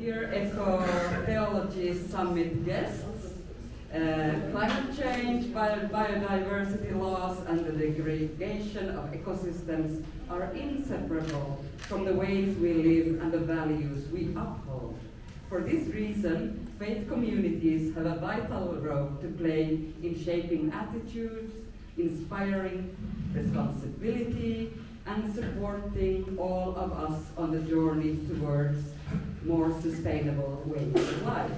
Dear Ecology Summit guests, climate change, biodiversity loss, and the degradation of ecosystems are inseparable from the ways we live and the values we uphold. For this reason, faith communities have a vital role to play in shaping attitudes, inspiring responsibility, and supporting all of us on the journey towards more sustainable ways of life.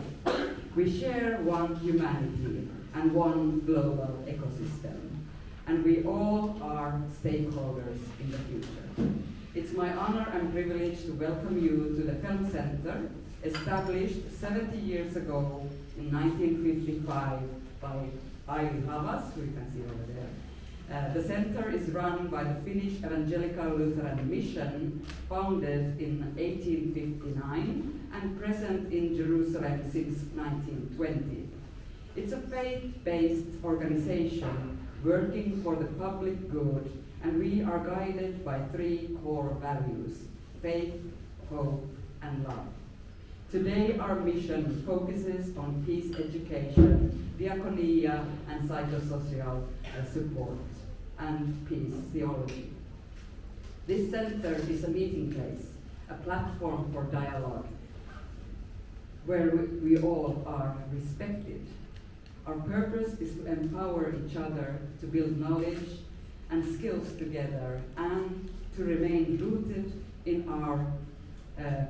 We share one humanity and one global ecosystem, and we all are stakeholders in the future. It's my honor and privilege to welcome you to the FELM Center, established 70 years ago in 1955 by Aili Havas, who you can see over there. The center is run by the Finnish Evangelical Lutheran Mission, founded in 1859 and present in Jerusalem since 1920. It's a faith-based organization working for the public good, and we are guided by three core values: faith, hope, and love. Today, our mission focuses on peace education, diaconia, and psychosocial support, and peace theology. This center is a meeting place, a platform for dialogue, where we all are respected. Our purpose is to empower each other to build knowledge and skills together, and to remain rooted in our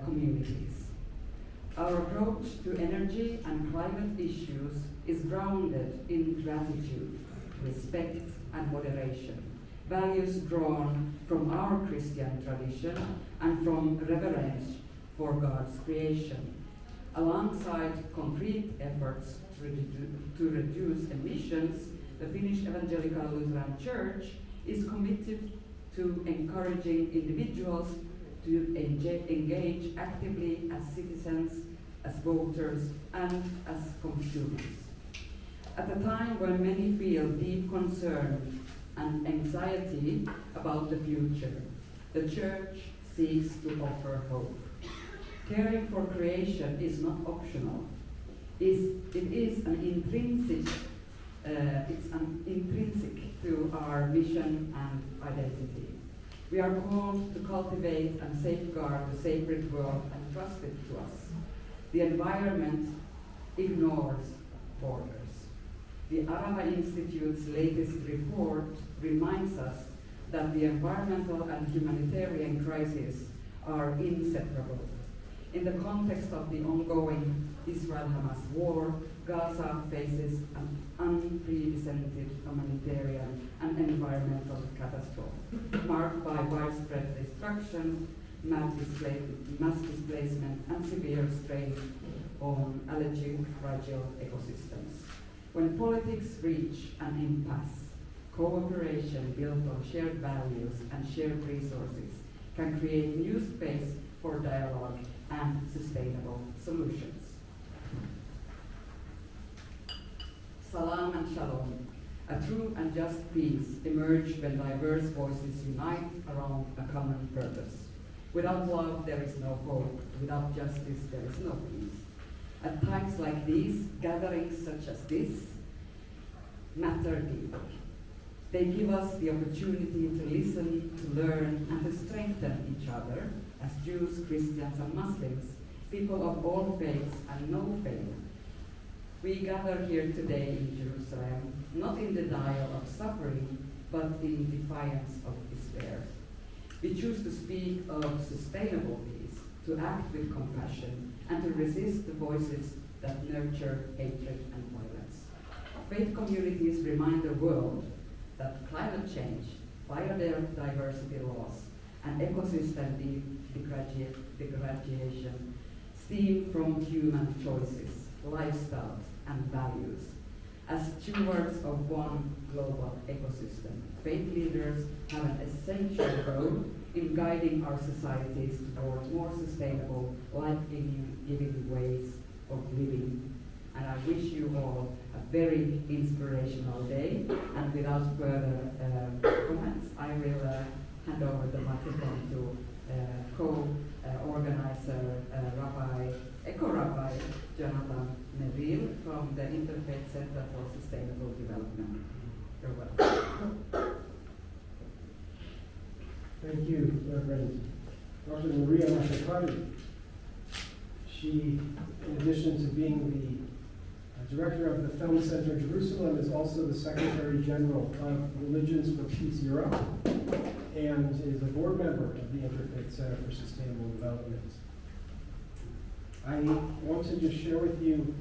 communities. Our approach to energy and climate issues is grounded in gratitude, respect, and moderation, values drawn from our Christian tradition and from reverence for God's creation. Alongside concrete efforts to reduce emissions, the Finnish Evangelical Lutheran Church is committed to encouraging individuals to engage actively as citizens, as voters, and as consumers. At a time when many feel deep concern and anxiety about the future, the Church seeks to offer hope. Caring for creation is not optional. It is an intrinsic to our mission and identity. We are called to cultivate and safeguard the sacred world entrusted to us. The environment ignores borders. The Arava Institute's latest report reminds us that the environmental and humanitarian crises are inseparable. In the context of the ongoing Israel-Hamas war, Gaza faces an unprecedented humanitarian and environmental catastrophe, marked by widespread destruction, mass displacement, and severe strain on algae fragile ecosystems. When politics reach an impasse, cooperation built on shared values and shared resources can create new space for dialogue and sustainable solutions. Salam and shalom. A true and just peace emerges when diverse voices unite around a common purpose. Without love, there is no hope. Without justice, there is no peace. At times like these, gatherings such as this matter deeply. They give us the opportunity to listen, to learn, and to strengthen each other as Jews, Christians, and Muslims, people of all faiths and no faith. We gather here today in Jerusalem, not in denial of suffering, but in defiance of despair. We choose to speak of sustainable peace, to act with compassion, and to resist the voices that nurture hatred and violence. Faith communities remind the world that climate change, biodiversity loss, and ecosystem degradation stem from human choices, lifestyles, and values. As stewards of one global ecosystem, faith leaders have an essential role in guiding our societies towards more sustainable, life-giving ways of living. And I wish you all a very inspirational day. And without further comments, I will hand over the microphone to co-organizer Rabbi Interfaith Center for Sustainable Development. You're welcome. Thank you, Reverend Dr. Leppäkari. She, in addition to being the director of the FELM Center Jerusalem, is also the Secretary General of Religions for Peace Europe and is a board member of the Interfaith Center for Sustainable Development. I want to just share with you,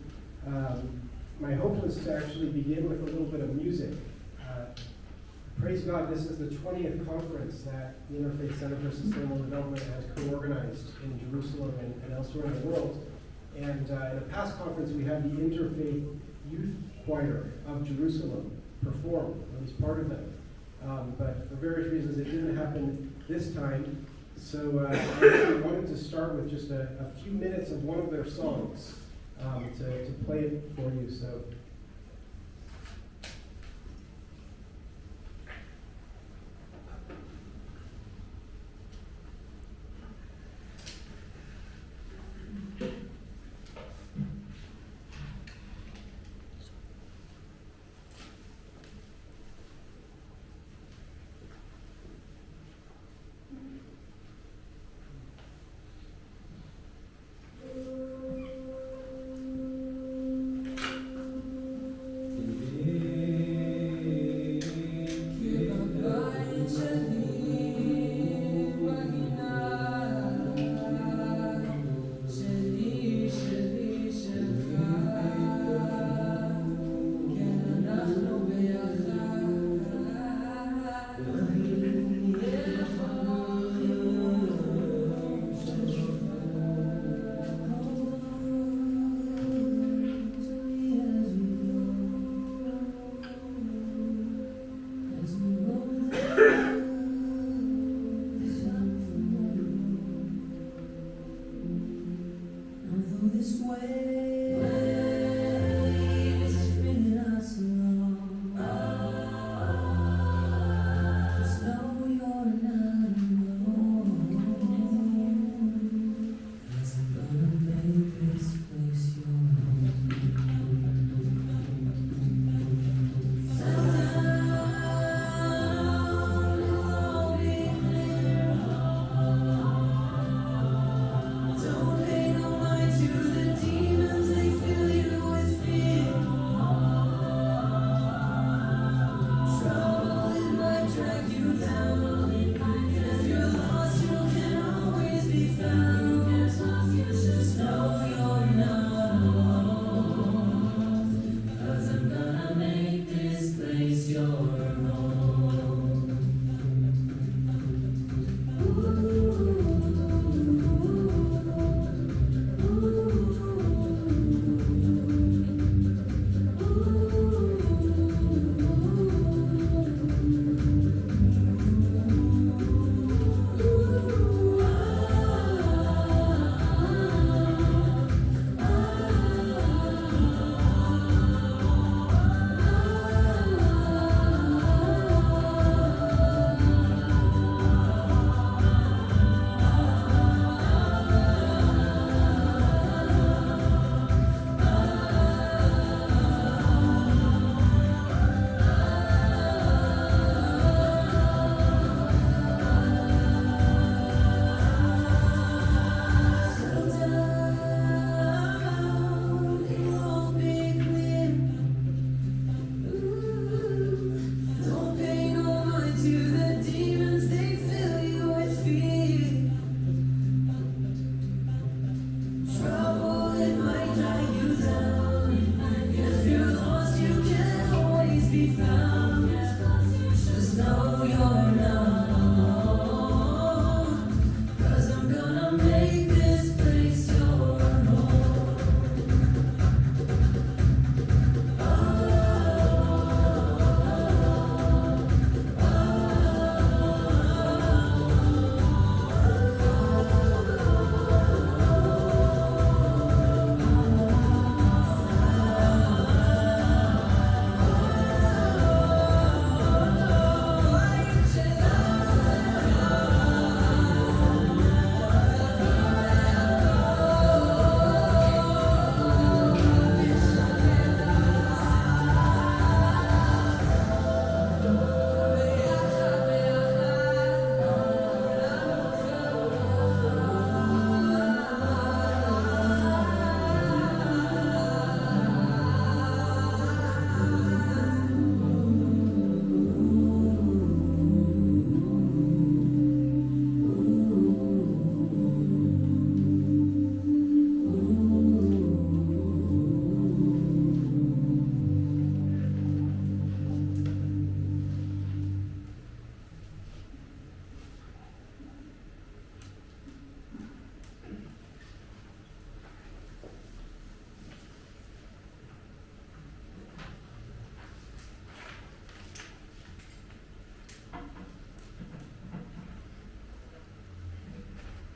my hope was to actually begin with a little bit of music. Praise God, this is the 20th conference that the Interfaith Center for Sustainable Development has co-organized in Jerusalem and elsewhere in the world. And in a past conference, we had the Interfaith Youth Choir of Jerusalem perform, at least part of them. But for various reasons, it didn't happen this time. So I actually wanted to start with just a few minutes of one of their songs to play it for you. So.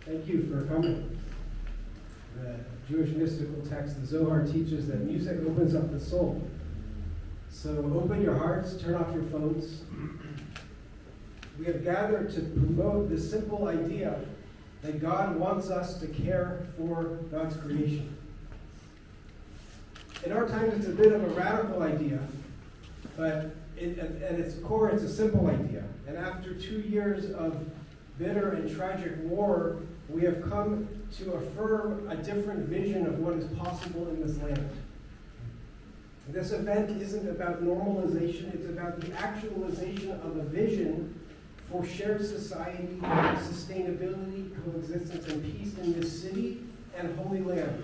Thank you for coming. The Jewish mystical text, the Zohar, teaches that music opens up the soul. So open your hearts, turn off your phones. We have gathered to promote the simple idea that God wants us to care for God's creation. In our times, it's a bit of a radical idea, but at its core, it's a simple idea. And after 2 years of bitter and tragic war, we have come to affirm a different vision of what is possible in this land. This event isn't about normalization, it's about the actualization of a vision for shared society, sustainability, coexistence, and peace in this city and Holy Land.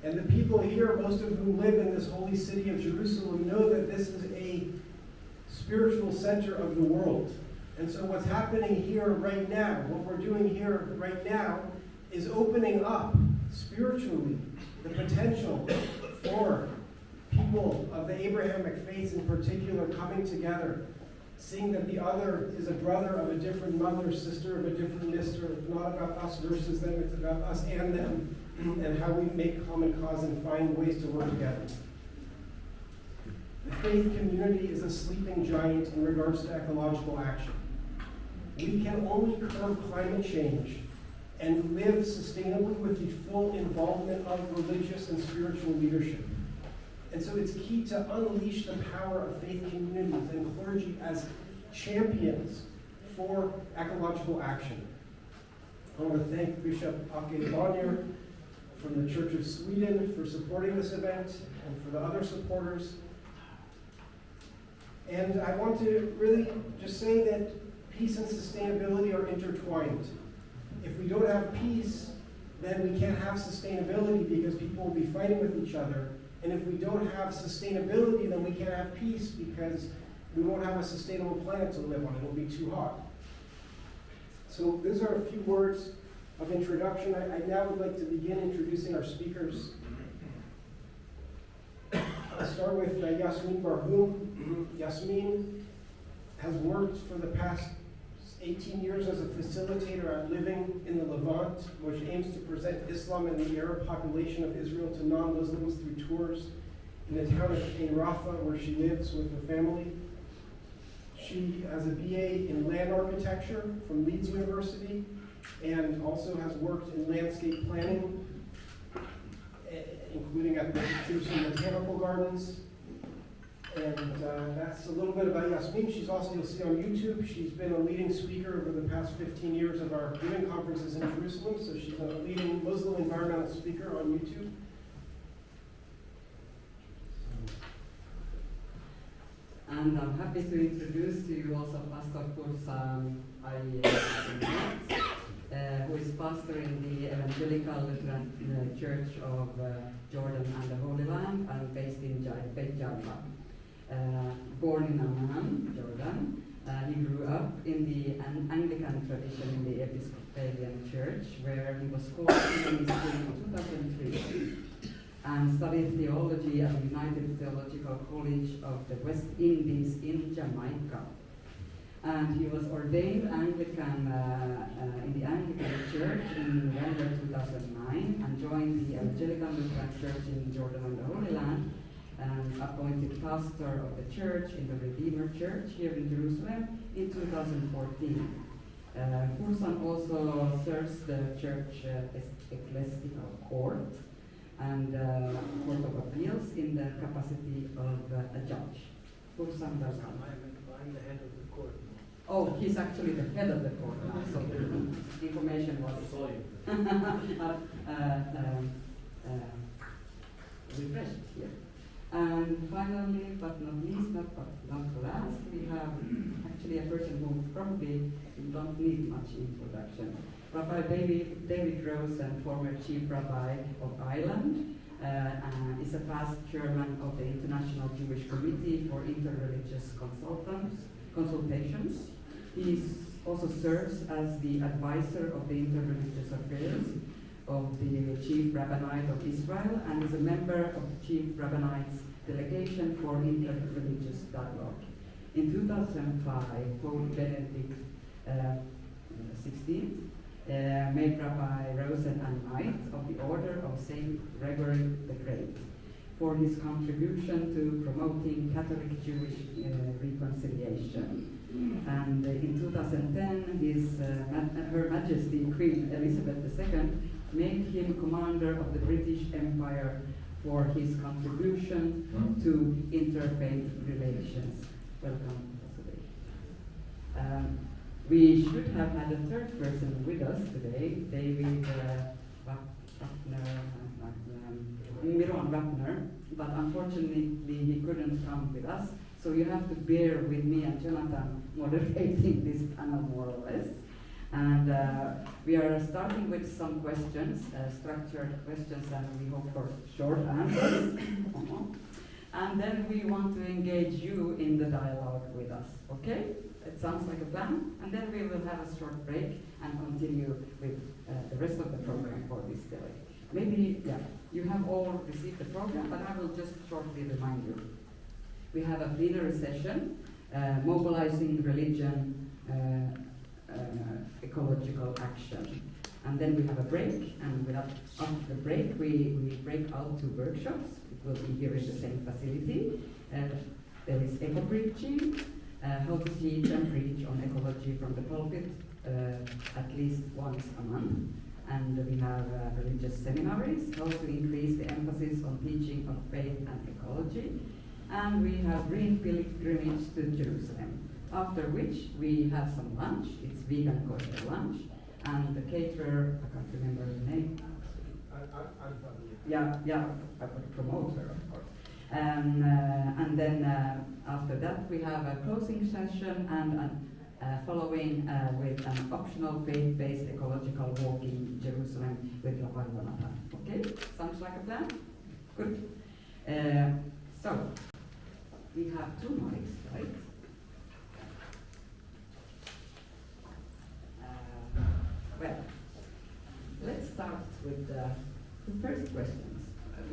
And the people here, most of whom live in this holy city of Jerusalem, know that this is a spiritual center of the world. And so what's happening here right now, what we're doing here right now, is opening up spiritually the potential for people of the Abrahamic faith in particular coming together, seeing that the other is a brother of a different mother, sister of a different mister. It's not about us versus them, it's about us and them, and how we make common cause and find ways to work together. The faith community is a sleeping giant in regards to ecological action. We can only curb climate change and live sustainably with the full involvement of religious and spiritual leadership. And so it's key to unleash the power of faith communities and clergy as champions for ecological action. I want to thank Bishop Ake Bonnier from the Church of Sweden for supporting this event and for the other supporters. And I want to really just say that peace and sustainability are intertwined. If we don't have peace, then we can't have sustainability because people will be fighting with each other. And if we don't have sustainability, then we can't have peace because we won't have a sustainable planet to live on. It'll be too hot. So those are a few words of introduction. I now would like to begin introducing our speakers. I'll start with Yasmin Barhum. Yasmin has worked for the past 18 years as a facilitator at Living in the Levant, which aims to present Islam and the Arab population of Israel to non-Muslims through tours in the town of Ein Rafa, where she lives with her family. She has a BA in land architecture from Leeds University and also has worked in landscape planning, including at the Jerusalem Botanical Gardens. And that's a little bit about Yasmin. She's also, you'll see on YouTube, she's been a leading speaker over the past 15 years of our viewing conferences in Jerusalem. So she's a leading Muslim environmental speaker on YouTube. And I'm happy to introduce to you also Pastor Fursan Zumot, who is pastor in the Evangelical Lutheran Church of Jordan and the Holy Land and based in Beit Jaffa. Born in Amman, Jordan, he grew up in the Anglican tradition in the Episcopalian Church, where he was called to ministry in 2003 and studied theology at the United Theological College of the West Indies in Jamaica. And he was ordained Anglican in the Anglican Church in November 2009 and joined the Evangelical Lutheran Church in Jordan and the Holy Land, and appointed pastor of the church in the Redeemer Church here in Jerusalem in 2014. Fursan also serves the church ecclesiastical court and Court of Appeals in the capacity of a judge. Fursan, welcome. I'm the head of the court. Oh, he's actually the head of the court now, so the information was refreshed here. And finally, but not least, not last, we have actually a person who probably don't need much introduction. Rabbi David Rosen, former chief rabbi of Ireland, is a past chairman of the International Jewish Committee for Interreligious Consultations. He also serves as the advisor of the Interreligious Affairs of the Chief Rabbinate of Israel and is a member of the Chief Rabbinate's Delegation for Interreligious Dialogue. In 2005, Pope Benedict XVI made Rabbi Rosen a Knight of the Order of Saint Gregory the Great for his contribution to promoting Catholic-Jewish reconciliation. And in 2010, Her Majesty Queen Elizabeth II made him commander of the British Empire for his contribution to interfaith relations. Welcome, today. We should have had a third person with us today, David Wagner, but unfortunately he couldn't come with us. So you have to bear with me and Jonathan moderating this panel more or less. And we are starting with some questions, structured questions, and we hope for short answers. And then we want to engage you in the dialogue with us, okay? It sounds like a plan. And then we will have a short break and continue with the rest of the program for this day. Maybe, yeah, you have all received the program, but I will just shortly remind you. We have a plenary session, Mobilizing Religious Ecological Action. And then we have a break, and after the break, we break out to workshops. It will be here in the same facility. There is eco-preaching, how to teach and preach on ecology from the pulpit at least once a month. And we have religious seminaries, how to increase the emphasis on teaching of faith and ecology. And we have green pilgrimage to Jerusalem. After which we have some lunch. It's vegan kosher lunch. And the caterer, I can't remember the name. Yeah, I would promote her, of course. And then after that we have a closing session and following with an optional faith-based ecological walk in Jerusalem with Rabbi Yonatan. Okay, sounds like a plan? Good. So, we have two mics, right? Well, let's start with the first questions.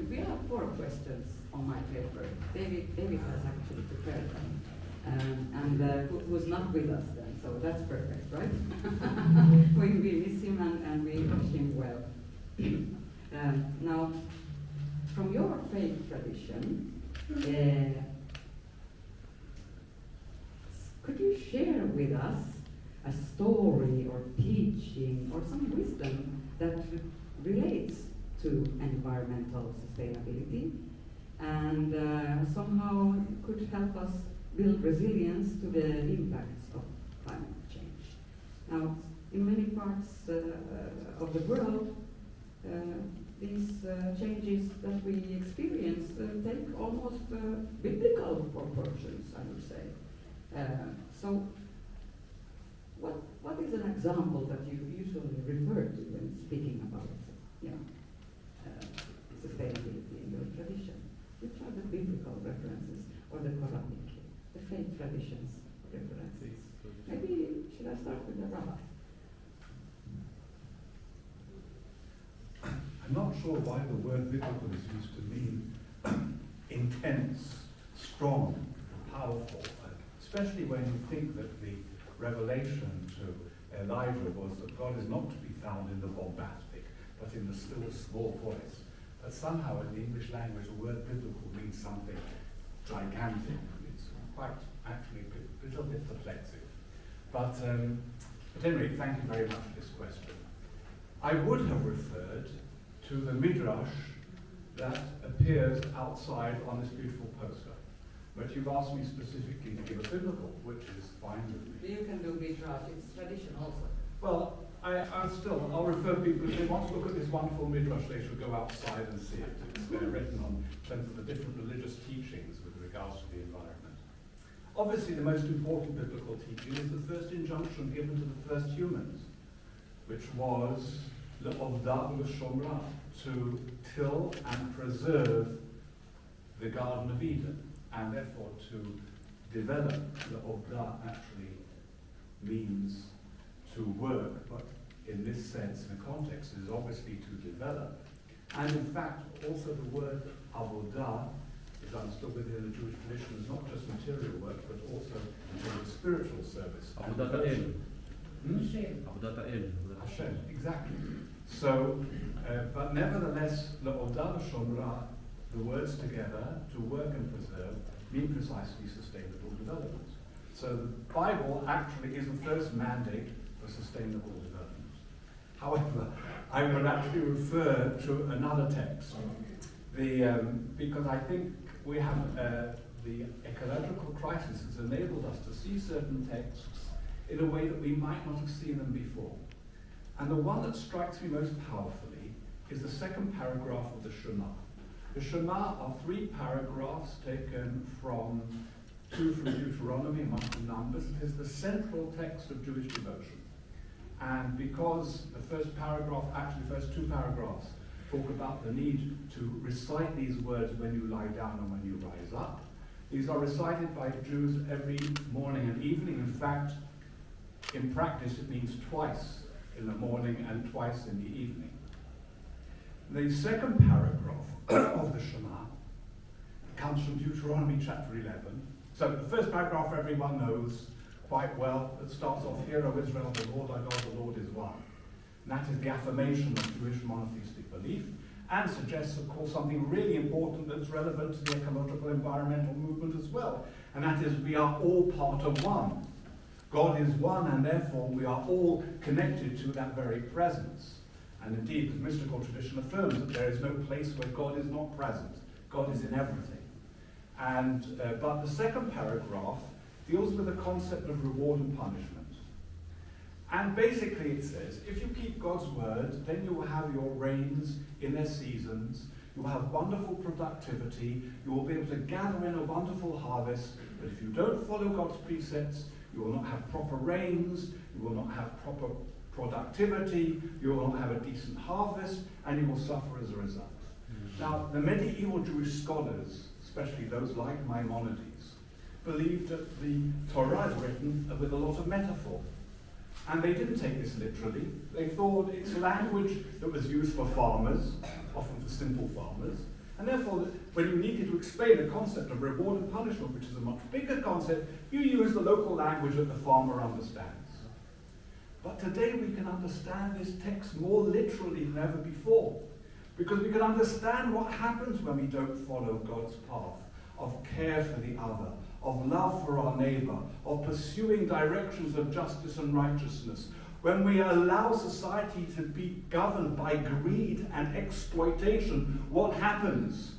We have 4 questions on my paper. David has actually prepared them. And who's not with us then, so that's perfect, right? we miss him and we wish him well. Now, from your faith tradition, could you share with us a story or teaching or some wisdom that relates to environmental sustainability and somehow could help us build resilience to the impacts of climate change? Now, in many parts of the world, these changes that we experience take almost biblical proportions, I would say. So, what is an example that you usually refer to when speaking about, sustainability in your tradition? Which are the biblical references or the Quranic, the faith traditions references? Maybe should I start with the rabbi? I'm not sure why the word biblical is used to mean intense, strong, powerful, especially when you think that the revelation to Elijah was that God is not to be found in the bombastic, but in the still small voice. But somehow in the English language, the word biblical means something gigantic. It's quite actually a little bit perplexing. But anyway, thank you very much for this question. I would have referred to the midrash that appears outside on this beautiful poster. But you've asked me specifically to give a biblical, which is fine with me. You can do midrash, it's tradition also. Well, I'll refer people, if they want to look at this wonderful midrash, they should go outside and see it. It's written on terms of the different religious teachings with regards to the environment. Obviously, the most important biblical teaching is the first injunction given to the first humans, which was Le'ovda u'Shomra, to till and preserve the Garden of Eden, and therefore to develop. Le'ovda actually means to work, but in this sense, in the context, is obviously to develop. And in fact, also the word avodah is understood within the Jewish tradition as not just material work, but also in terms of spiritual service. Hashem, exactly. So, but nevertheless, Le'odal Shomra, the words together, to work and preserve, mean precisely sustainable development. So the Bible actually is the first mandate for sustainable development. However, I would actually refer to another text, because I think we have the ecological crisis has enabled us to see certain texts in a way that we might not have seen them before. And the one that strikes me most powerfully is the second paragraph of the Shema. The Shema are 3 paragraphs taken from 2 from Deuteronomy, among the Numbers. It is the central text of Jewish devotion. And because the first 2 paragraphs talk about the need to recite these words when you lie down and when you rise up, these are recited by Jews every morning and evening. In fact, in practice, it means twice in the morning and twice in the evening. The second paragraph of the Shema comes from Deuteronomy chapter 11. So the first paragraph everyone knows quite well. It starts off, "Hear, O Israel, the Lord our God, the Lord is one." And that is the affirmation of Jewish monotheistic belief, and suggests, of course, something really important that's relevant to the ecological environmental movement as well. And that is, we are all part of one. God is one, and therefore we are all connected to that very presence. And indeed, the mystical tradition affirms that there is no place where God is not present. God is in everything. And but the second paragraph deals with the concept of reward and punishment. And basically it says, if you keep God's word, then you will have your rains in their seasons, you will have wonderful productivity, you will be able to gather in a wonderful harvest. But if you don't follow God's precepts, you will not have proper rains, you will not have proper productivity, you will not have a decent harvest, and you will suffer as a result. Now, the medieval Jewish scholars, especially those like Maimonides, believed that the Torah is written with a lot of metaphor. And they didn't take this literally. They thought it's language that was used for farmers, often for simple farmers, and therefore when you needed to explain the concept of reward and punishment, which is a much bigger concept, you use the local language that the farmer understands. But today we can understand this text more literally than ever before, because we can understand what happens when we don't follow God's path of care for the other, of love for our neighbor, of pursuing directions of justice and righteousness. When we allow society to be governed by greed and exploitation, what happens?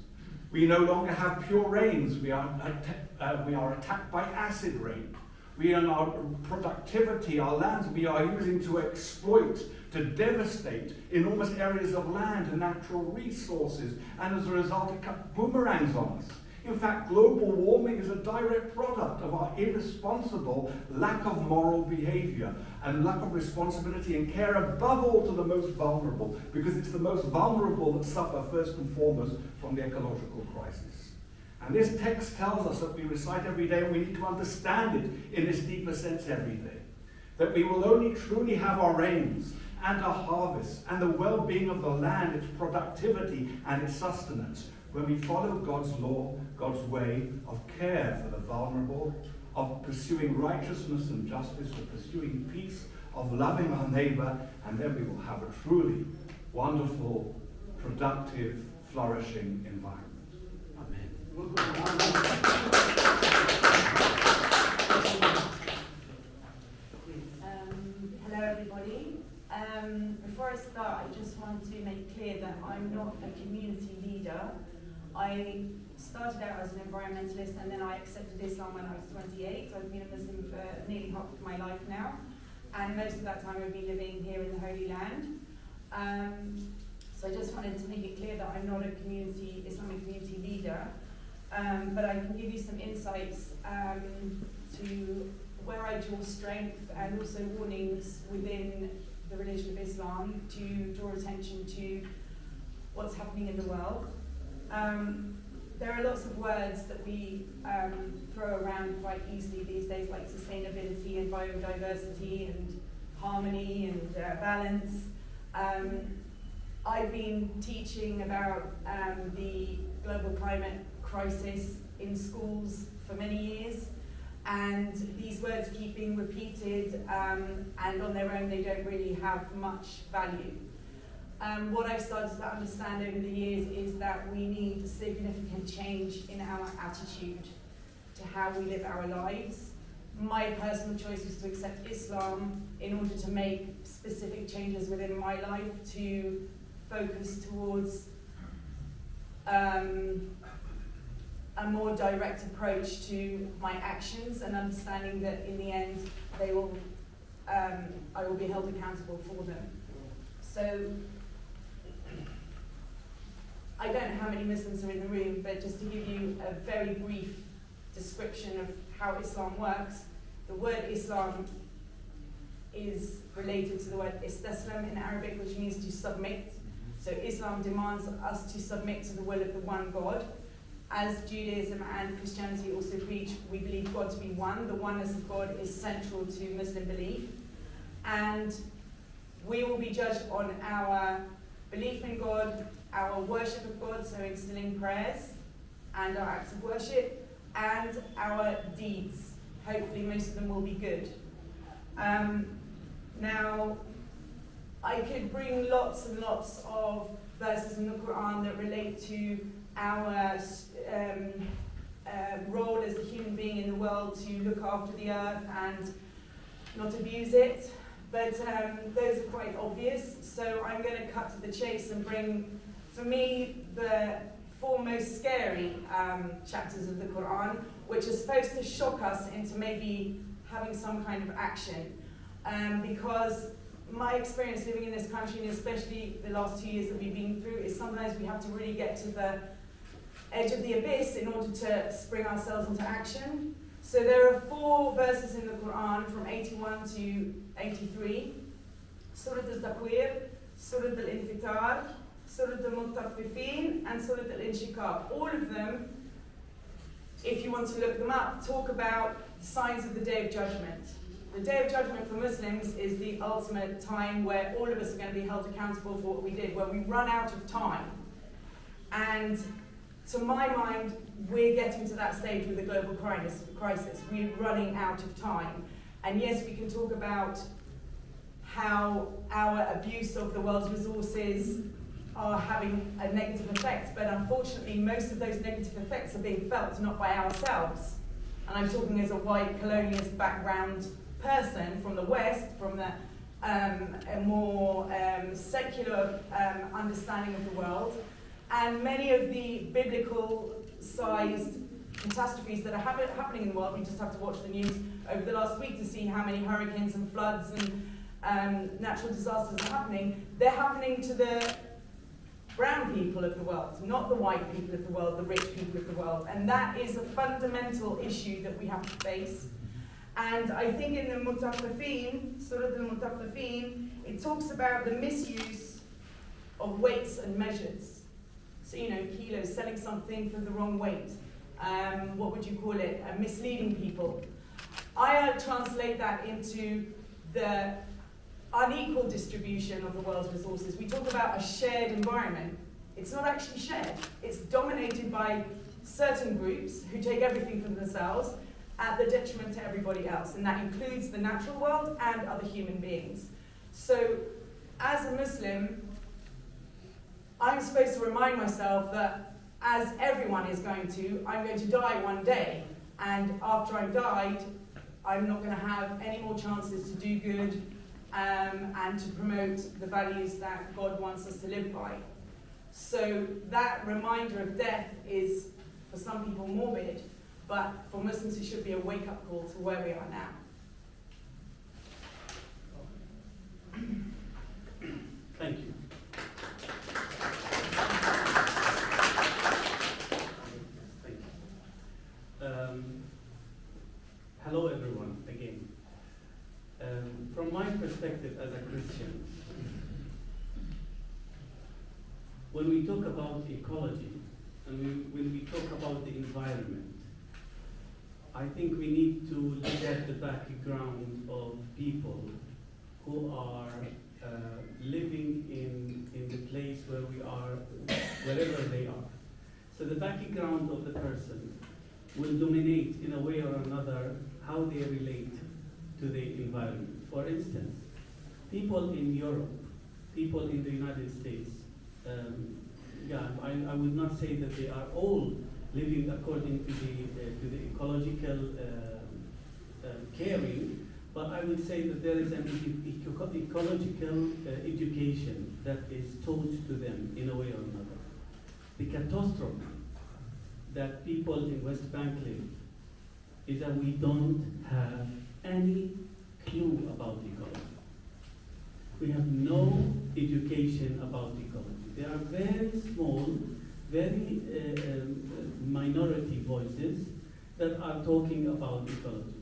We no longer have pure rains. We are attacked by acid rain. We in our productivity, our lands, we are using to exploit, to devastate enormous areas of land and natural resources, and as a result it comes boomerangs on us. In fact, global warming is a direct product of our irresponsible lack of moral behavior and lack of responsibility and care, above all to the most vulnerable, because it's the most vulnerable that suffer first and foremost from the ecological crisis. And this text tells us that we recite every day, and we need to understand it in this deeper sense every day, that we will only truly have our rains and our harvests and the well-being of the land, its productivity and its sustenance, when we follow God's law, God's way of care for the vulnerable, of pursuing righteousness and justice, of pursuing peace, of loving our neighbor, and then we will have a truly wonderful, productive, flourishing environment. Hello everybody. Before I start, I just want to make clear that I'm not a community leader. I started out as an environmentalist, and then I accepted Islam when I was 28. I've been a Muslim for nearly half of my life now, and most of that time I've been living here in the Holy Land. So I just wanted to make it clear that I'm not a Islamic community leader, but I can give you some insights to where I draw strength and also warnings within the religion of Islam to draw attention to what's happening in the world. There are lots of words that we throw around quite easily these days, like sustainability and biodiversity and harmony and balance. I've been teaching about the global climate crisis in schools for many years, and these words keep being repeated, and on their own they don't really have much value. What I've started to understand over the years is that we need significant change in our attitude to how we live our lives. My personal choice was to accept Islam in order to make specific changes within my life to focus towards a more direct approach to my actions, and understanding that in the end I will be held accountable for them. So I don't know how many Muslims are in the room, but just to give you a very brief description of how Islam works, the word Islam is related to the word istaslam in Arabic, which means to submit. So Islam demands us to submit to the will of the one God. As Judaism and Christianity also preach, we believe God to be one. The oneness of God is central to Muslim belief. And we will be judged on our belief in God, our worship of God, so instilling prayers and our acts of worship, and our deeds. Hopefully most of them will be good. Now, I could bring lots and lots of verses in the Quran that relate to our role as a human being in the world to look after the earth and not abuse it, but those are quite obvious, so I'm going to cut to the chase and bring, for me, the 4 most scary chapters of the Quran, which are supposed to shock us into maybe having some kind of action, because my experience living in this country, and especially the last 2 years that we've been through, is sometimes we have to really get to the edge of the abyss in order to spring ourselves into action. So there are 4 verses in the Quran from 81 to 83. Surah Al-Taqwir, Surah Al-Infitar, Surah Al-Mutaffifin, and Surah Al-Inshiqaq. All of them, if you want to look them up, talk about the signs of the Day of Judgment. The Day of Judgment for Muslims is the ultimate time where all of us are going to be held accountable for what we did, where we run out of time. And to my mind, we're getting to that stage with the global crisis. We're running out of time. And yes, we can talk about how our abuse of the world's resources are having a negative effect, but unfortunately most of those negative effects are being felt not by ourselves. And I'm talking as a white colonialist background person from the West, from a more secular understanding of the world. And many of the biblical-sized catastrophes that are happening in the world, we just have to watch the news over the last week to see how many hurricanes and floods and natural disasters are happening. They're happening to the brown people of the world, not the white people of the world, the rich people of the world. And that is a fundamental issue that we have to face. And I think in the Mutaffifin, Surah Al-Mutaffifin, it talks about the misuse of weights and measures. So, kilos, selling something for the wrong weight. What would you call it? Misleading people. I translate that into the unequal distribution of the world's resources. We talk about a shared environment. It's not actually shared. It's dominated by certain groups who take everything for themselves at the detriment to everybody else. And that includes the natural world and other human beings. So, as a Muslim, I'm supposed to remind myself that, as everyone is going to, I'm going to die one day. And after I've died, I'm not going to have any more chances to do good and to promote the values that God wants us to live by. So that reminder of death is, for some people, morbid, but for Muslims it should be a wake-up call to where we are now. Thank you. Hello everyone, again. From my perspective as a Christian, when we talk about ecology and when we talk about the environment, I think we need to look at the background of people who are living in the place where we are, wherever they are. So the background of the person will dominate in a way or another how they relate to the environment. For instance, people in Europe, people in the United States, I would not say that they are all living according to the ecological caring, but I would say that there is an ecological education that is taught to them in a way or another. The catastrophe that people in West Bank live is that we don't have any clue about ecology. We have no education about ecology. There are very small, very minority voices that are talking about ecology.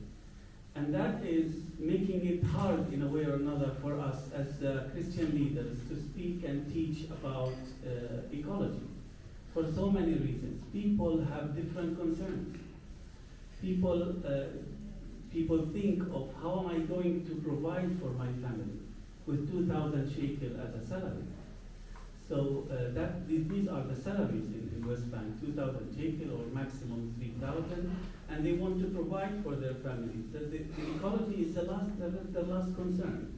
And that is making it hard in a way or another for us as Christian leaders to speak and teach about ecology. For so many reasons. People have different concerns. People think of how am I going to provide for my family with 2,000 shekel as a salary. So these are the salaries in West Bank, 2,000 shekel or maximum 3,000, and they want to provide for their families. The ecology is the last concern.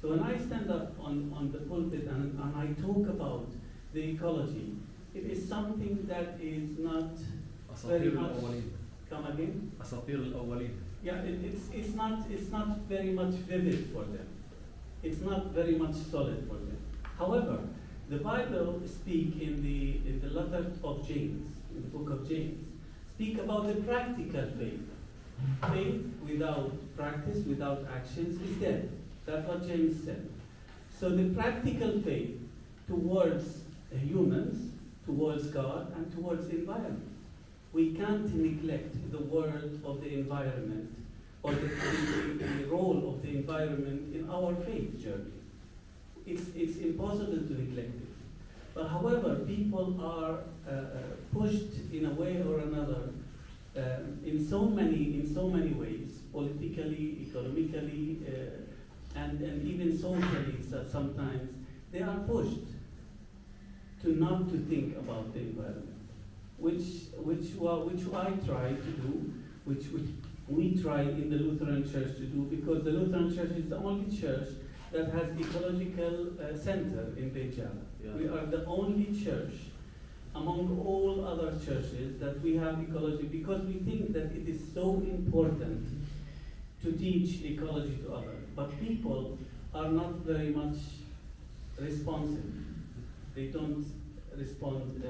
So when I stand up on the pulpit and I talk about the ecology, it is something that is not very much. Come again? Yeah, it's not very much vivid for them. It's not very much solid for them. However, the Bible speak in the letter of James, in the book of James, speak about the practical faith. Faith without practice, without actions, is dead. That's what James said. So the practical faith towards humans, towards God, and towards the environment. We can't neglect the word of the environment or the role of the environment in our faith journey. It's impossible to neglect it. But however, people are pushed in a way or another in so many ways, politically, economically, and even socially. Sometimes they are pushed to not to think about the environment, which I try to do, which we try in the Lutheran Church to do, because the Lutheran Church is the only church that has ecological center in Beit Jala. Yeah. We are the only church among all other churches that we have ecology, because we think that it is so important to teach ecology to others. But people are not very much responsive. They don't respond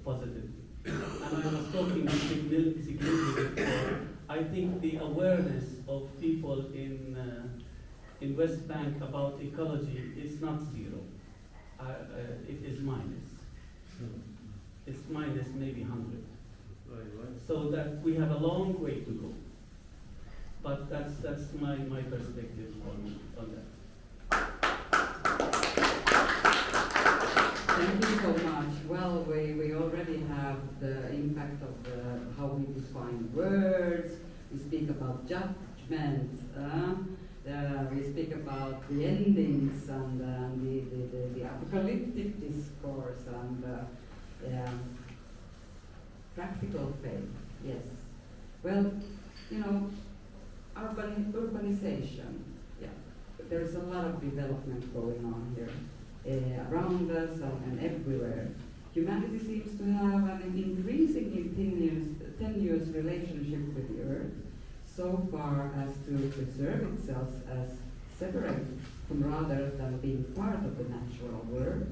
positively. And I was talking significantly before. I think the awareness of people in West Bank about ecology is not zero. It is minus. It's minus maybe 100. So that we have a long way to go. But that's my perspective on that. Thank you so much. Well, we already have the impact of how we define words. We speak about judgment. We speak about the endings and the apocalyptic discourse and practical faith. Yes. Well, urbanization. Yeah, there is a lot of development going on here. Around us and everywhere. Humanity seems to have an increasingly tenuous relationship with the earth, so far as to preserve itself as separate from rather than being part of the natural world.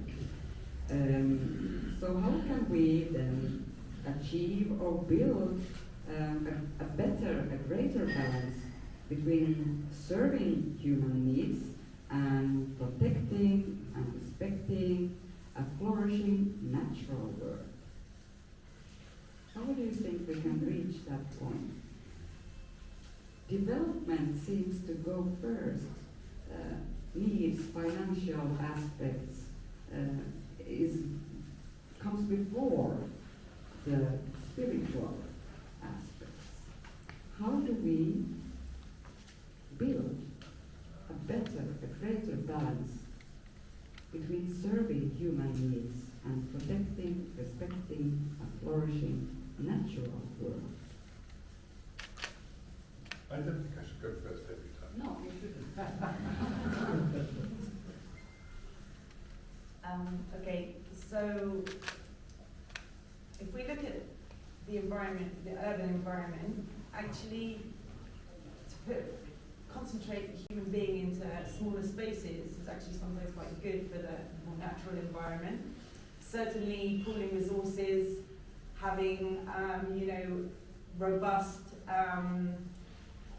So how can we then achieve or build a greater balance between serving human needs and protecting and respecting a flourishing natural world? How do you think we can reach that point? Development seems to go first. Needs, financial aspects comes before the spiritual aspects. How do we build a greater balance between serving human needs and protecting, respecting a flourishing natural world? I don't think I should go first every time. No, you shouldn't. Okay, so if we look at the environment, the urban environment, actually concentrate the human being into smaller spaces is actually sometimes quite good for the more natural environment. Certainly pooling resources, having robust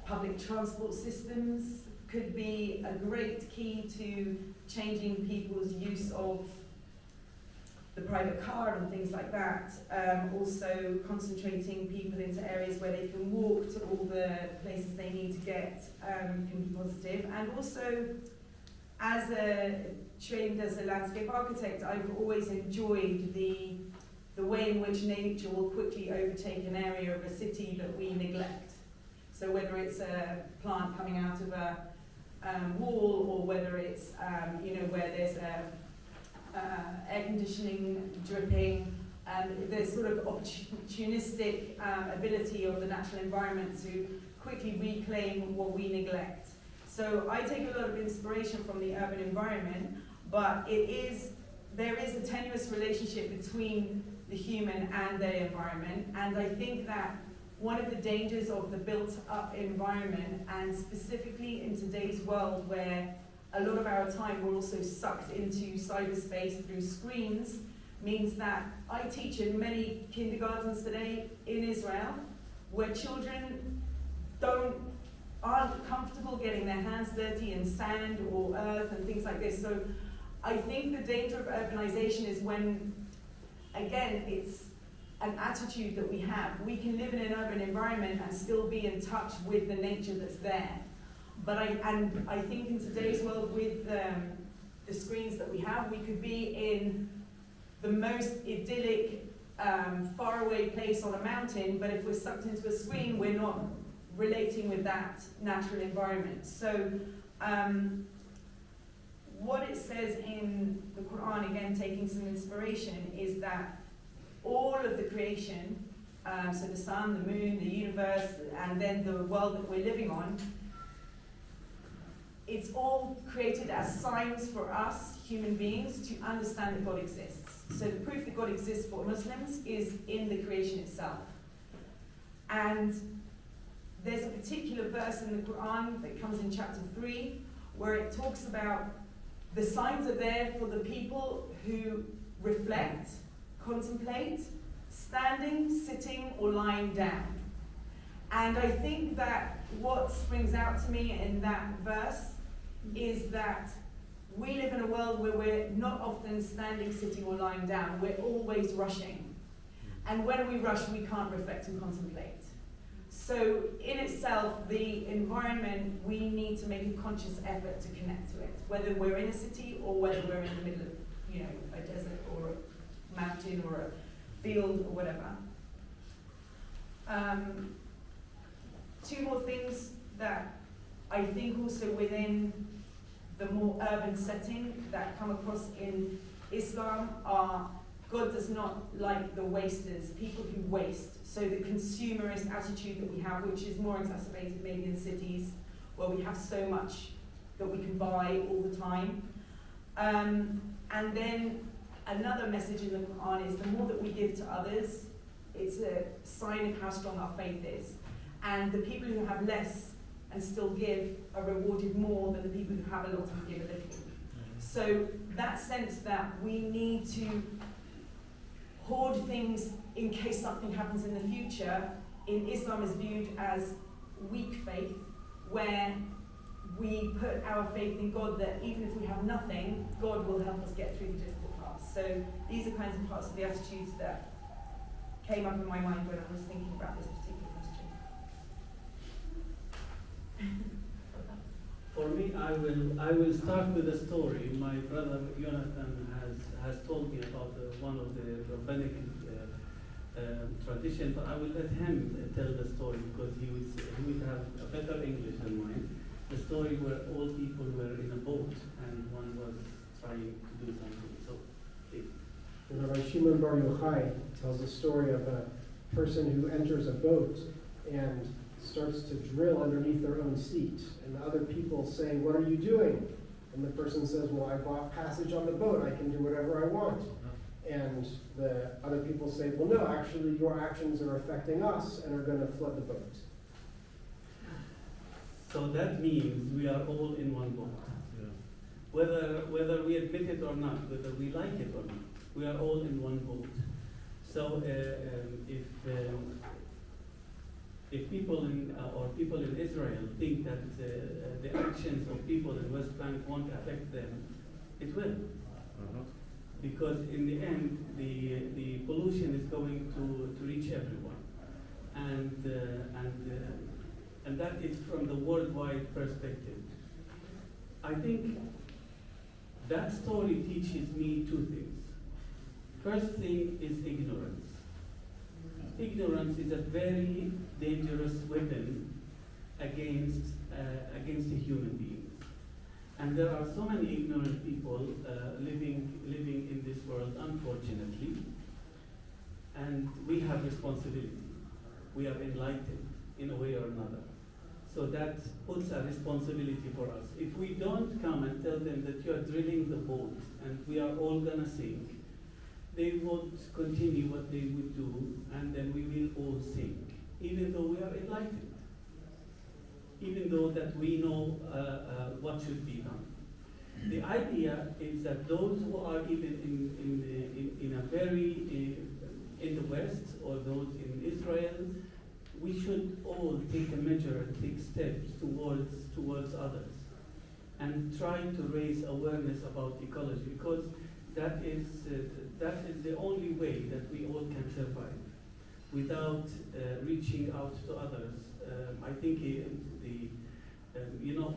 public transport systems could be a great key to changing people's use of the private car and things like that. Also concentrating people into areas where they can walk to all the places they need to get can be positive. And also, as trained as a landscape architect, I've always enjoyed the way in which nature will quickly overtake an area of a city that we neglect. So whether it's a plant coming out of a wall, or whether it's where there's air conditioning dripping, there's sort of opportunistic ability of the natural environment to quickly reclaim what we neglect. So I take a lot of inspiration from the urban environment, but there is a tenuous relationship between the human and their environment, and I think that one of the dangers of the built-up environment, and specifically in today's world where a lot of our time we're also sucked into cyberspace through screens, means that I teach in many kindergartens today in Israel where children aren't comfortable getting their hands dirty in sand or earth and things like this. So I think the danger of urbanization is when, again, it's an attitude that we have. We can live in an urban environment and still be in touch with the nature that's there. But I think in today's world with the screens that we have, we could be in the most idyllic, faraway place on a mountain, but if we're sucked into a screen, we're not relating with that natural environment. So what it says in the Quran, again taking some inspiration, is that all of the creation, so the sun, the moon, the universe, and then the world that we're living on, it's all created as signs for us, human beings, to understand that God exists. So the proof that God exists for Muslims is in the creation itself. And there's a particular verse in the Quran that comes in chapter 3, where it talks about the signs are there for the people who reflect, contemplate, standing, sitting, or lying down. And I think that what springs out to me in that verse is that we live in a world where we're not often standing, sitting, or lying down. We're always rushing. And when we rush, we can't reflect and contemplate. So in itself, the environment, we need to make a conscious effort to connect to it, whether we're in a city or whether we're in the middle of, a desert or a mountain or a field or whatever. Two more things that I think also within the more urban setting that come across in Islam are God does not like the wasters, people who waste. So the consumerist attitude that we have, which is more exacerbated maybe in cities where we have so much that we can buy all the time. And then another message in the Quran is the more that we give to others, it's a sign of how strong our faith is. And the people who have less and still give are rewarded more than the people who have a lot and give a little. So that sense that we need to hoard things in case something happens in the future, in Islam is viewed as weak faith, where we put our faith in God that even if we have nothing, God will help us get through the difficult parts. So these are kinds of parts of the attitudes that came up in my mind when I was thinking about this particular question. For me, I will start with a story. My brother Yonatan has told me about one of the rabbinic tradition, but I will let him tell the story because he would have a better English than mine. The story where all people were in a boat and one was trying to do something. So, please. Rabbi Shimon Bar Yochai tells the story of a person who enters a boat, and starts to drill underneath their own seat, and other people say, "What are you doing?" And the person says, "Well, I bought passage on the boat, I can do whatever I want." And the other people say, "Well, no, actually your actions are affecting us and are going to flood the boat." So that means we are all in one boat. Whether we admit it or not, whether we like it or not, we are all in one boat. So if people in Israel think that the actions of people in West Bank won't affect them, it will. Because in the end, the pollution is going to reach everyone, and that is from the worldwide perspective. I think that story teaches me two things. First thing is ignorance. Ignorance is a very dangerous weapon against a human being. And there are so many ignorant people living in this world, unfortunately. And we have responsibility. We are enlightened in a way or another. So that puts a responsibility for us. If we don't come and tell them that you are drilling the boat and we are all gonna sink, they won't continue what they would do, and then we will all sink, even though we are enlightened, even though that we know what should be done. The idea is that those who are even in the West, or those in Israel, we should all take a measure and take steps towards others, and try to raise awareness about ecology, because that is the only way that we all can survive without reaching out to others. I think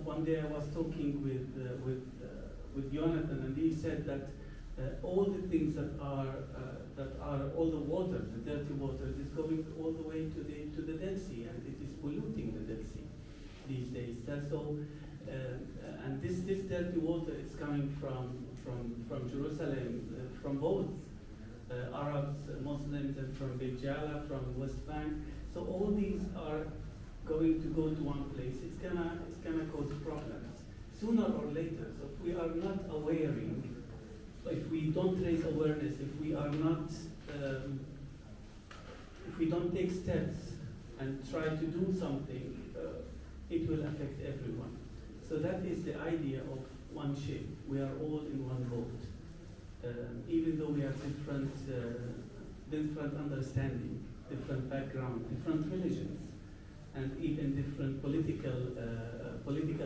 one day I was talking with Yonatan, and he said that all the things that are all the water, the dirty water, is going all the way to the Dead Sea, and it is polluting the Dead Sea these days. That's all, and this dirty water is coming from Jerusalem, from both Arabs, Muslims, and from Beit Jala, from West Bank. So all these are going to go to one place. It's gonna cause problems sooner or later. So if we are not awareing, if we don't raise awareness, if we are not, if we don't take steps and try to do something, it will affect everyone. So that is the idea of one ship. We are all in one boat, even though we have different understanding, different background, different religions, and even different political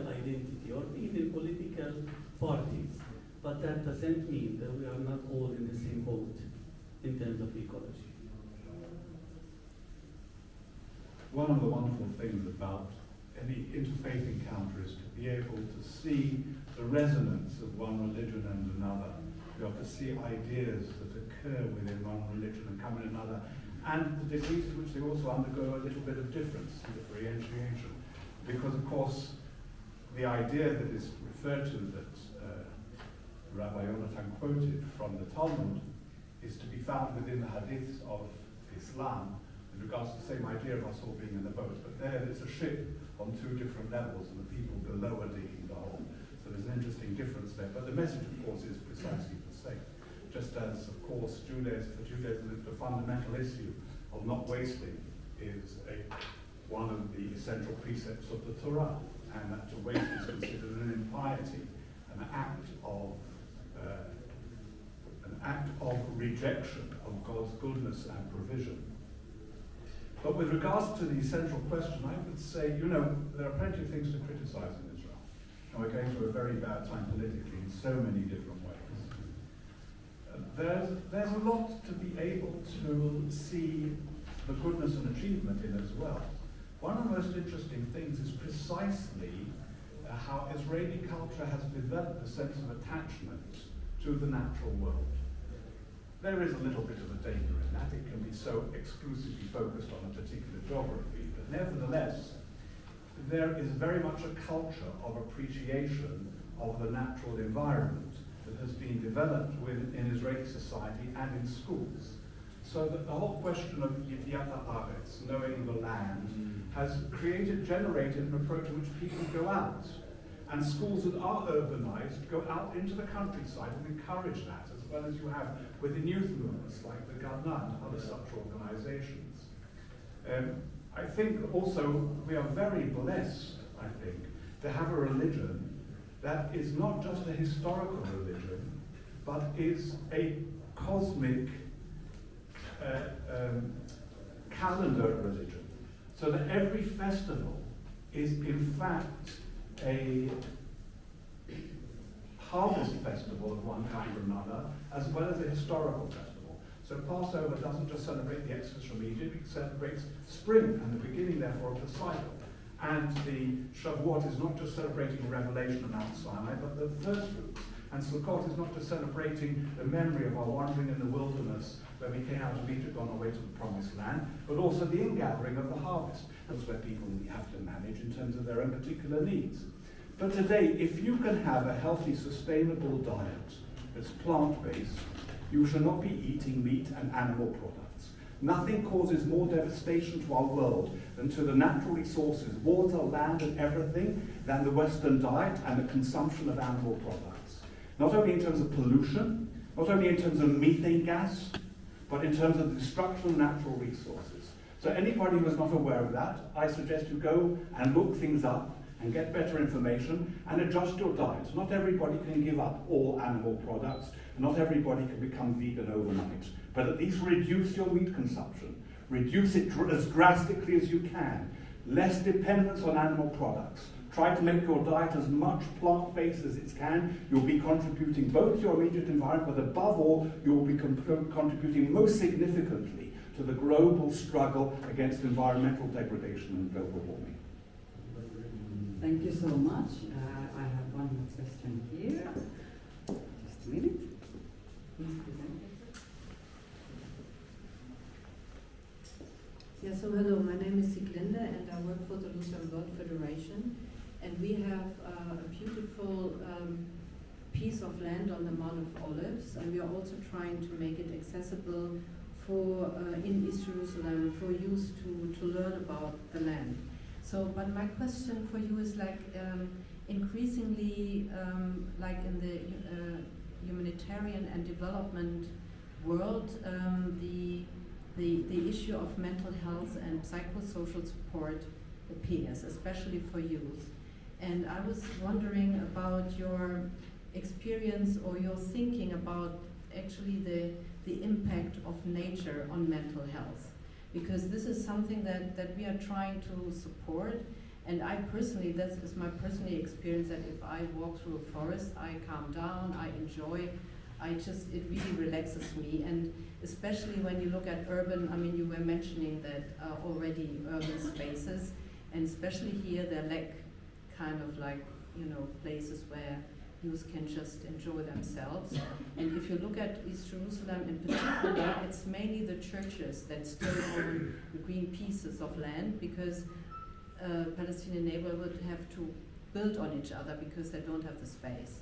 identity, or even political parties. But that doesn't mean that we are not all in the same boat in terms of ecology. One of the wonderful things about any interfaith encounter is to be able to see the resonance of one religion and another. You have to see ideas that occur within one religion and come in another, and the degrees to which they also undergo a little bit of difference and differentiation. Because, of course, the idea that is referred to, that Rabbi Yonatan quoted from the Talmud, is to be found within the hadiths of Islam with regards to the same idea of us all being in the boat. But there it's a ship on two different levels, and the people below are digging the hole. So there's an interesting difference there. But the message, of course, is precisely the same. Just as, of course, for Judaism, the fundamental issue of not wasting is one of the essential precepts of the Torah, and that to waste is considered an impiety, an act of rejection of God's goodness and provision. But with regards to the essential question, I would say, there are plenty of things to criticize in Israel. And we're going through a very bad time politically in so many different ways. There's a lot to be able to see the goodness and achievement in as well. One of the most interesting things is precisely how Israeli culture has developed a sense of attachment to the natural world. There is a little bit of a danger in that. It can be so exclusively focused on a particular geography, but nevertheless, there is very much a culture of appreciation of the natural environment that has been developed in Israeli society and in schools. So that the whole question of Yata Aretz, knowing the land, has generated an approach in which people go out. And schools that are urbanized go out into the countryside and encourage that, as well as you have within youth movements like the Gadna and other such organizations. I think also we are very blessed, I think, to have a religion that is not just a historical religion, but is a cosmic calendar religion. So that every festival is in fact a harvest festival of one kind or another, as well as a historical festival. So Passover doesn't just celebrate the Exodus from Egypt, it celebrates spring and the beginning, therefore, of the cycle. And the Shavuot is not just celebrating revelation of Mount Sinai, but the first fruits. And Sukkot is not just celebrating the memory of our wandering in the wilderness where we came out of Egypt on our way to the promised land, but also the ingathering of the harvest. That's where people have to manage in terms of their own particular needs. But today, if you can have a healthy, sustainable diet that's plant-based, you should not be eating meat and animal products. Nothing causes more devastation to our world than to the natural resources, water, land, and everything, than the Western diet and the consumption of animal products. Not only in terms of pollution, not only in terms of methane gas, but in terms of the destruction of natural resources. So anybody who is not aware of that, I suggest you go and look things up and get better information and adjust your diet. Not everybody can give up all animal products, not everybody can become vegan overnight, but at least reduce your meat consumption. Reduce it as drastically as you can. Less dependence on animal products. Try to make your diet as much plant-based as it can. You'll be contributing both to your immediate environment, but above all, you will be contributing most significantly to the global struggle against environmental degradation and global warming. Thank you so much. I have one more question here. Just a minute. Please present. Yeah, so hello, my name is Sieglinde and I work for the Lutheran World Federation. And we have a beautiful piece of land on the Mount of Olives, and we are also trying to make it accessible for in East Jerusalem for youth to learn about the land. So, but my question for you is like increasingly, like in the humanitarian and development world, the issue of mental health and psychosocial support appears, especially for youth. And I was wondering about your experience or your thinking about actually the impact of nature on mental health. Because this is something that we are trying to support. And I personally, that is my personal experience, that if I walk through a forest, I calm down, I enjoy, it really relaxes me. And especially when you look at urban, I mean, you were mentioning that already urban spaces, and especially here, they lack kind of like, you know, places where youth can just enjoy themselves. And if you look at East Jerusalem in particular, it's mainly the churches that still own the green pieces of land, because Palestinian neighborhood have to build on each other because they don't have the space.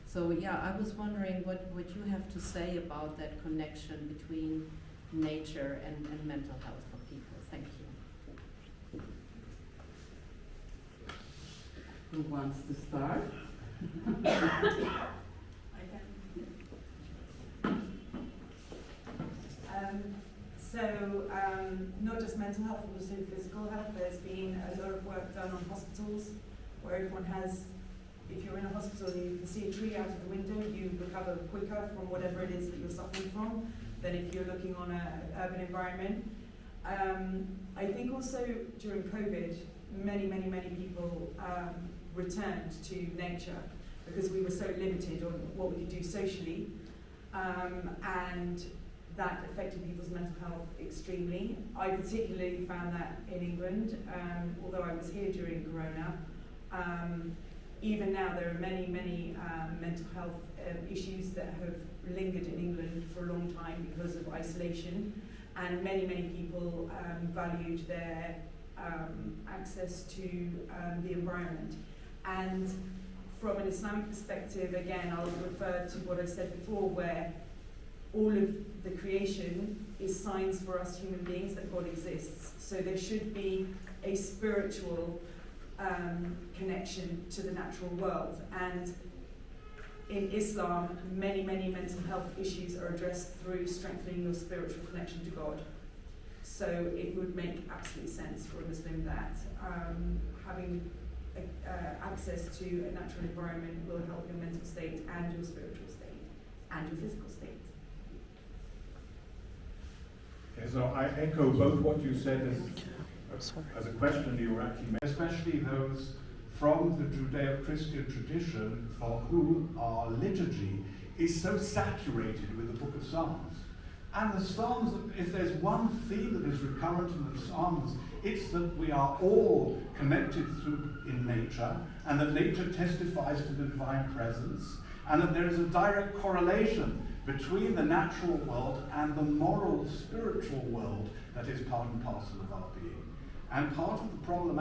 So yeah, I was wondering what you have to say about that connection between nature and mental health for people. Thank you. Who wants to start? I can. Not just mental health, but also physical health. There's been a lot of work done on hospitals where everyone has, if you're in a hospital and you can see a tree out of the window, you recover quicker from whatever it is that you're suffering from than if you're looking on an urban environment. I think also during COVID, many people returned to nature because we were so limited on what we could do socially, and that affected people's mental health extremely. I particularly found that in England, although I was here during Corona. Even now there are many mental health issues that have lingered in England for a long time because of isolation, and many people valued their access to the environment. And from an Islamic perspective, again, I'll refer to what I said before, where all of the creation is signs for us human beings that God exists. So there should be a spiritual connection to the natural world. And in Islam, many mental health issues are addressed through strengthening your spiritual connection to God. So it would make absolute sense for a Muslim that having access to a natural environment will help your mental state and your spiritual state and your physical state. Okay, so I echo both what you said as a question you were actually making, especially those from the Judeo-Christian tradition for whom our liturgy is so saturated with the book of Psalms. And the Psalms, if there's one theme that is recurrent in the Psalms, it's that we are all connected in nature, and that nature testifies to the divine presence, and that there is a direct correlation between the natural world and the moral, spiritual world that is part and parcel of our being. And part of the problem,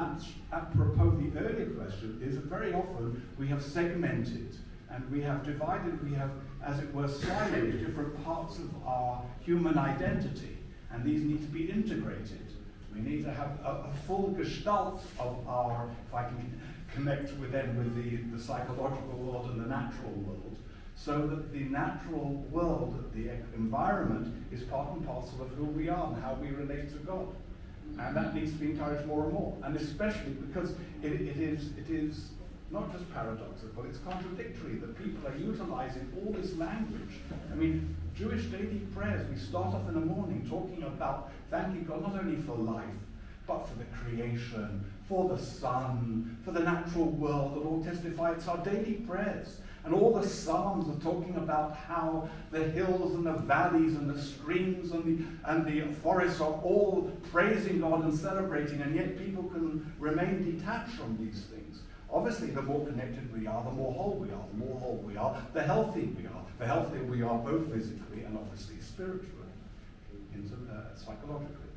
apropos the earlier question, is that very often we have segmented and we have divided, we have, as it were, siloed different parts of our human identity, and these need to be integrated. We need to have a full gestalt of our, if I can connect with the psychological world and the natural world, so that the natural world, the environment, is part and parcel of who we are and how we relate to God. And that needs to be encouraged more and more, and especially because it is not just paradoxical, it's contradictory that people are utilizing all this language. I mean, Jewish daily prayers, we start off in the morning talking about thanking God not only for life, but for the creation, for the sun, for the natural world that all testify. It's our daily prayers. And all the Psalms are talking about how the hills and the valleys and the streams and the forests are all praising God and celebrating, and yet people can remain detached from these things. Obviously, the more connected we are, the more whole we are. The more whole we are, the healthier we are. The healthier we are both physically and obviously spiritually, psychologically.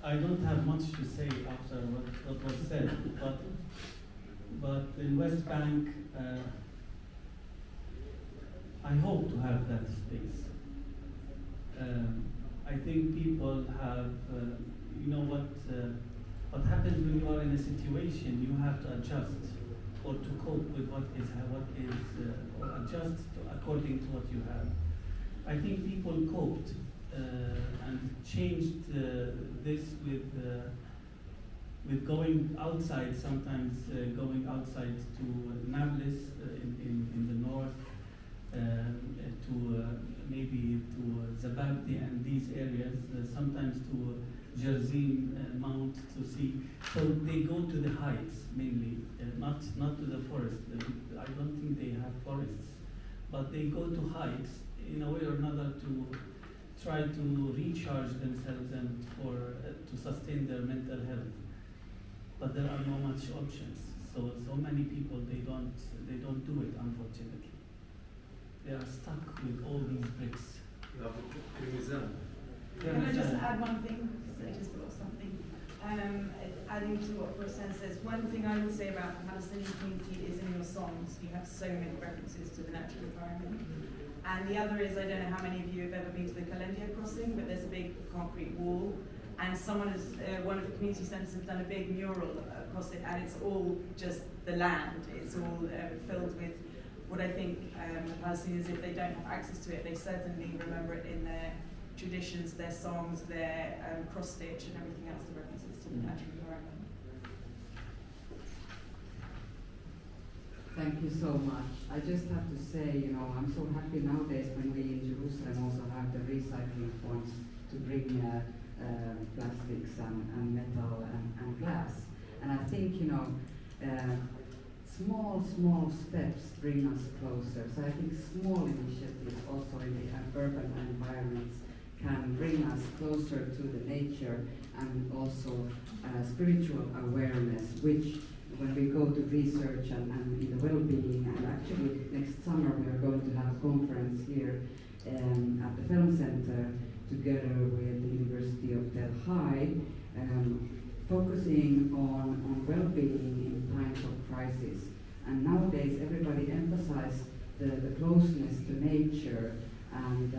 I don't have much to say after what was said, but in West Bank, I hope to have that space. I think people have, what happens when you are in a situation, you have to adjust or to cope with what is or adjust according to what you have. I think people coped and changed this with going outside, sometimes going outside to Nablus in the north, to maybe to Zababdi and these areas, sometimes to Jerzim Mount to see. So they go to the heights mainly, not to the forest. I don't think they have forests, but they go to heights in a way or another to try to recharge themselves and to sustain their mental health. But there are no much options. So many people they don't do it, unfortunately. They are stuck with all these bricks. Can I just add one thing? I just thought of something. Adding to what Fursan says, one thing I would say about the Palestinian community is in your songs, you have so many references to the natural environment. And the other is, I don't know how many of you have ever been to the Kalendia crossing, but there's a big concrete wall, and one of the community centres has done a big mural across it, and it's all just the land. It's all filled with what I think the Palestinians, if they don't have access to it, they certainly remember it in their traditions, their songs, their cross-stitch and everything else, the references to the natural environment. Thank you so much. I just have to say, I'm so happy nowadays when we in Jerusalem also have the recycling points to bring plastics and metal and glass. And I think, small steps bring us closer. So I think small initiatives also in the urban environments can bring us closer to the nature and also spiritual awareness, which when we go to research and in the well-being, and actually next summer we are going to have a conference here at the FELM Center together with the University of Delhi, focusing on well-being in times of crisis. And nowadays everybody emphasizes the closeness to nature and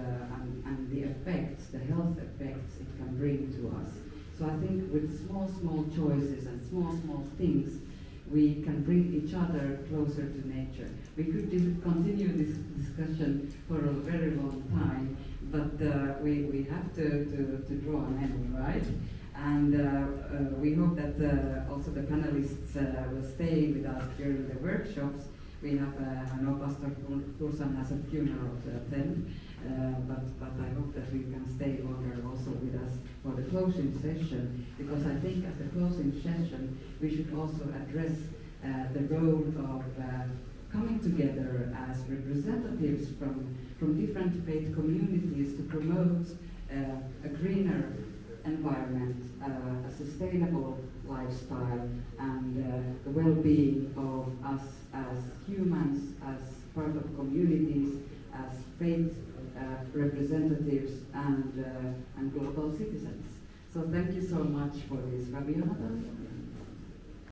the effects, the health effects it can bring to us. So I think with small choices and small things, we can bring each other closer to nature. We could continue this discussion for a very long time, but we have to draw an end, right? And we hope that also the panelists will stay with us during the workshops. We have, I know Pastor Fursan has a funeral to attend, but I hope that we can stay longer also with us for the closing session, because I think at the closing session we should also address the role of coming together as representatives from different faith communities to promote a greener environment, a sustainable lifestyle, and the well-being of us as humans, as part of communities, as faith representatives and global citizens. So thank you so much for this. Rabbi Yonatan?